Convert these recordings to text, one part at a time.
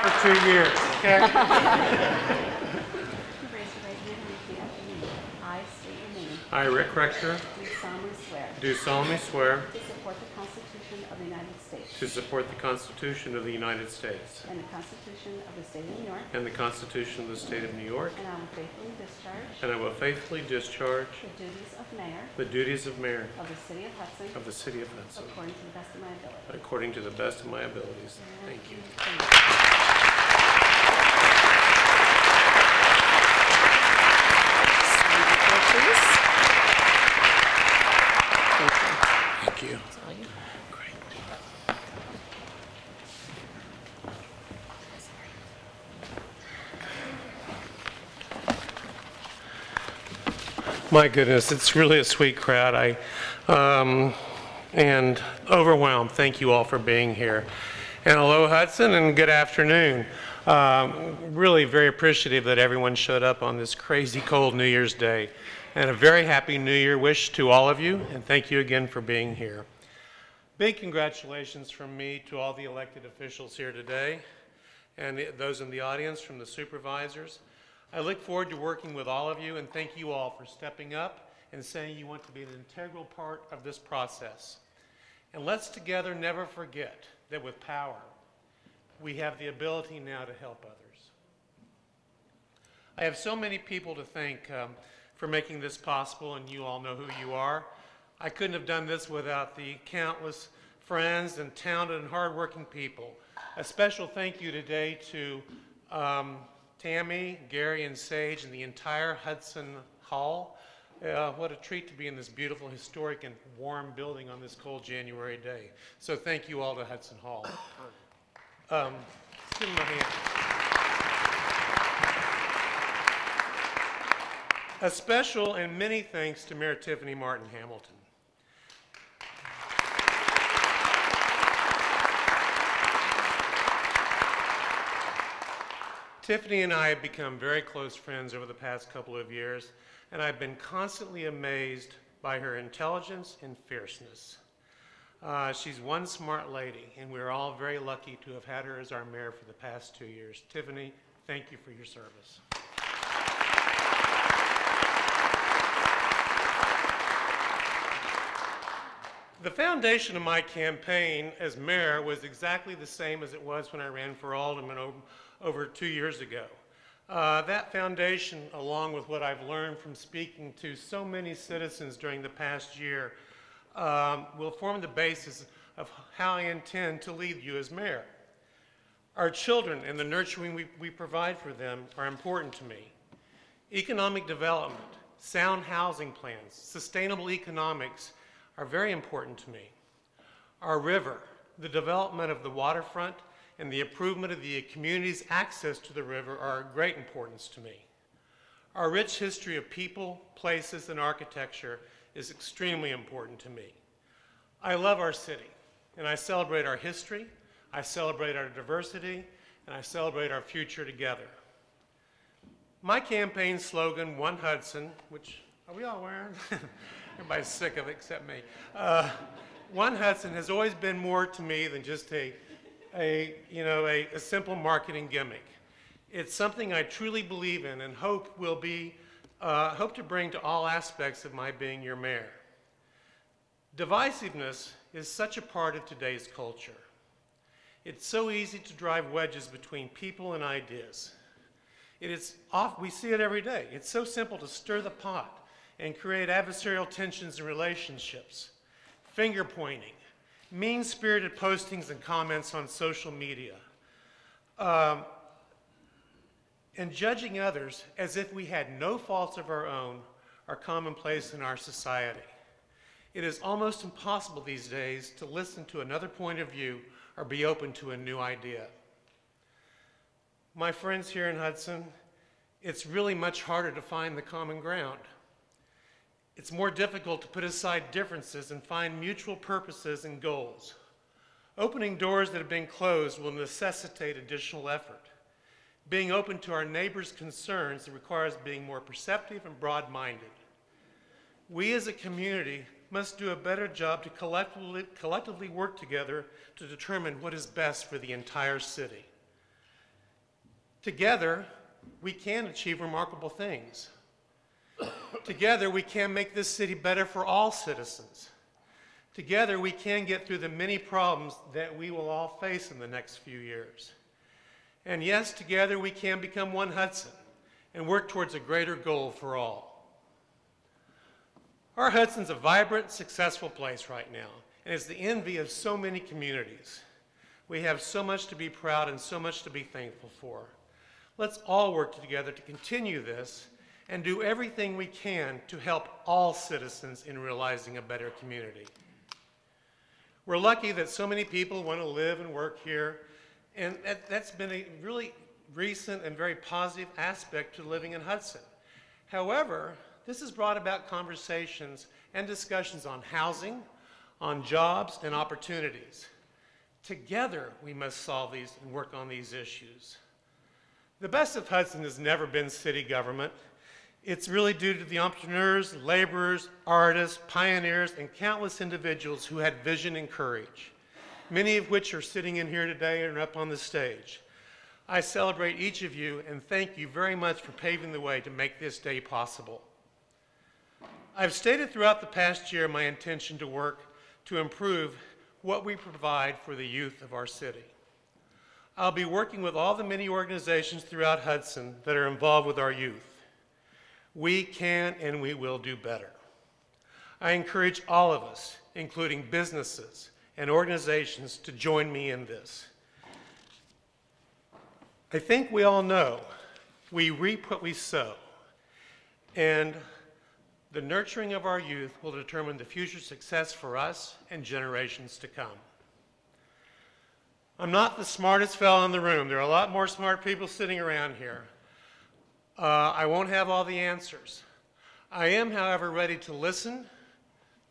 for 2 years, okay? Raise your right hand and repeat after me. I state your name. I, Rick Rector, Do solemnly swear do solemnly swear to support the Constitution of the United States to support the Constitution of the United States and the Constitution of the State of New York, and the Constitution of the State of New York, and I will faithfully discharge and I will faithfully discharge the duties of mayor the duties of mayor of the City of Hudson of the City of Hudson according to the best of my ability. according to the best of my abilities. Thank you. Thank you. Great. My goodness, it's really a sweet crowd. And overwhelmed. Thank you all for being here. And hello, Hudson, and good afternoon. Really very appreciative that everyone showed up on this crazy cold New Year's Day. And a very happy New Year wish to all of you, and thank you again for being here. Big congratulations from me to all the elected officials here today, and those in the audience, from the supervisors. I look forward to working with all of you, and thank you all for stepping up and saying you want to be an integral part of this process. And let's together never forget that with power, we have the ability now to help others. I have so many people to thank for making this possible, and you all know who you are. I couldn't have done this without the countless friends and talented and hardworking people. A special thank you today to Tammy, Gary, and Sage, and the entire Hudson Hall. What a treat to be in this beautiful, historic, and warm building on this cold January day. So thank you all to Hudson Hall. Give them a hand. A special and many thanks to Mayor Tiffany Martin Hamilton. Tiffany and I have become very close friends over the past couple of years, and I've been constantly amazed by her intelligence and fierceness. She's one smart lady, and we're all very lucky to have had her as our mayor for the past 2 years. Tiffany, thank you for your service. The foundation of my campaign as mayor was exactly the same as it was when I ran for alderman over 2 years ago. That foundation, along with what I've learned from speaking to so many citizens during the past year, will form the basis of how I intend to lead you as mayor. Our children and the nurturing we provide for them are important to me. Economic development, sound housing plans, sustainable economics are very important to me. Our river, the development of the waterfront, and the improvement of the community's access to the river are of great importance to me. Our rich history of people, places, and architecture is extremely important to me. I love our city, and I celebrate our history, I celebrate our diversity, and I celebrate our future together. My campaign slogan, ONE Hudson, which, are we all wearing? Everybody's sick of it except me. ONE Hudson has always been more to me than just a simple marketing gimmick. It's something I truly believe in and hope to bring to all aspects of my being your mayor. Divisiveness is such a part of today's culture. It's so easy to drive wedges between people and ideas. We see it every day. It's so simple to stir the pot and create adversarial tensions in relationships, finger pointing, mean-spirited postings and comments on social media, and judging others as if we had no faults of our own are commonplace in our society. It is almost impossible these days to listen to another point of view or be open to a new idea. My friends here in Hudson, it's really much harder to find the common ground. It's more difficult to put aside differences and find mutual purposes and goals. Opening doors that have been closed will necessitate additional effort. Being open to our neighbors' concerns requires being more perceptive and broad-minded. We as a community must do a better job to collectively work together to determine what is best for the entire city. Together, we can achieve remarkable things. Together, we can make this city better for all citizens. Together, we can get through the many problems that we will all face in the next few years. And yes, together we can become One Hudson and work towards a greater goal for all. Our Hudson's a vibrant, successful place right now, and it's the envy of so many communities. We have so much to be proud and so much to be thankful for. Let's all work together to continue this and do everything we can to help all citizens in realizing a better community. We're lucky that so many people want to live and work here, and that's been a really recent and very positive aspect to living in Hudson. However, this has brought about conversations and discussions on housing, on jobs, and opportunities. Together, we must solve these and work on these issues. The best of Hudson has never been city government. It's really due to the entrepreneurs, laborers, artists, pioneers, and countless individuals who had vision and courage, many of which are sitting in here today and up on the stage. I celebrate each of you and thank you very much for paving the way to make this day possible. I've stated throughout the past year my intention to work to improve what we provide for the youth of our city. I'll be working with all the many organizations throughout Hudson that are involved with our youth. We can and we will do better. I encourage all of us, including businesses and organizations, to join me in this. I think we all know we reap what we sow, and the nurturing of our youth will determine the future success for us and generations to come. I'm not the smartest fellow in the room. There are a lot more smart people sitting around here. I won't have all the answers. I am, however, ready to listen,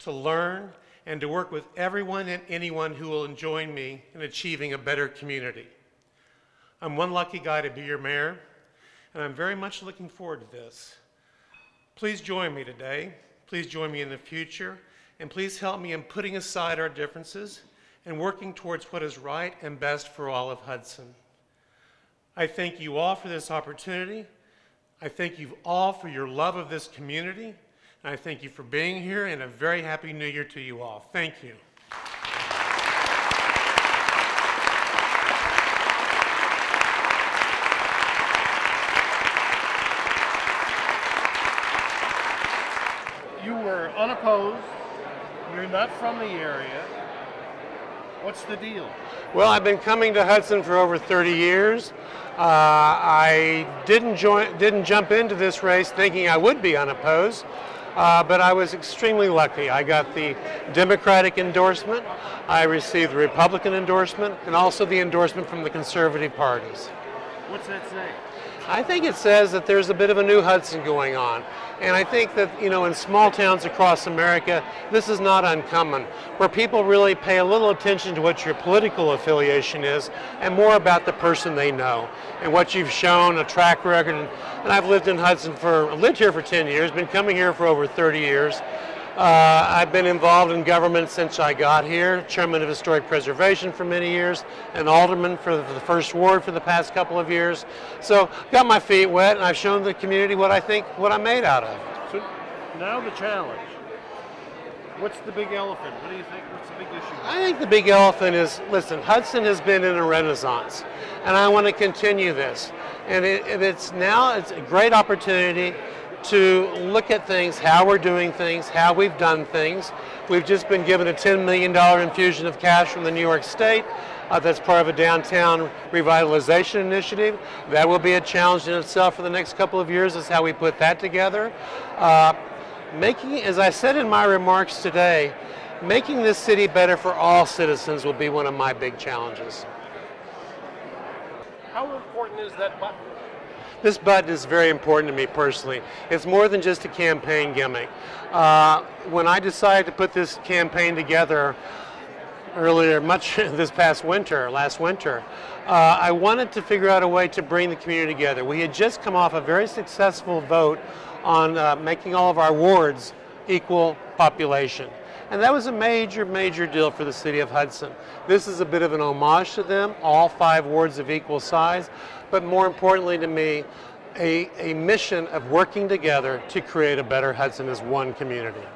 to learn, and to work with everyone and anyone who will join me in achieving a better community. I'm one lucky guy to be your mayor, and I'm very much looking forward to this. Please join me today. Please join me in the future, and please help me in putting aside our differences and working towards what is right and best for all of Hudson. I thank you all for this opportunity. I thank you all for your love of this community, and I thank you for being here, and a very happy New Year to you all. Thank you. You were unopposed, you're not from the area. What's the deal? Well, I've been coming to Hudson for over 30 years. I didn't jump into this race thinking I would be unopposed, but I was extremely lucky. I got the Democratic endorsement, I received the Republican endorsement, and also the endorsement from the conservative parties. What's that say? I think it says that there's a bit of a new Hudson going on. And I think that, in small towns across America, this is not uncommon, where people really pay a little attention to what your political affiliation is and more about the person they know and what you've shown, a track record. And I've lived in Hudson lived here for 10 years, been coming here for over 30 years. I've been involved in government since I got here, chairman of historic preservation for many years, and alderman for the first ward for the past couple of years. So got my feet wet, and I've shown the community what I'm made out of. So now the challenge. What's the big elephant? What do you think? What's the big issue? I think the big elephant is, listen, Hudson has been in a renaissance, and I want to continue this. And it's a great opportunity to look at things, how we're doing things, how we've done things. We've just been given a $10 million infusion of cash from the New York State. That's part of a downtown revitalization initiative. That will be a challenge in itself for the next couple of years, is how we put that together. As I said in my remarks today, making this city better for all citizens will be one of my big challenges. How important is that button? This button is very important to me personally. It's more than just a campaign gimmick. When I decided to put this campaign together this past winter, last winter, I wanted to figure out a way to bring the community together. We had just come off a very successful vote on making all of our wards equal population. And that was a major, major deal for the city of Hudson. This is a bit of an homage to them, all 5 wards of equal size, but more importantly to me, a mission of working together to create a better Hudson as one community.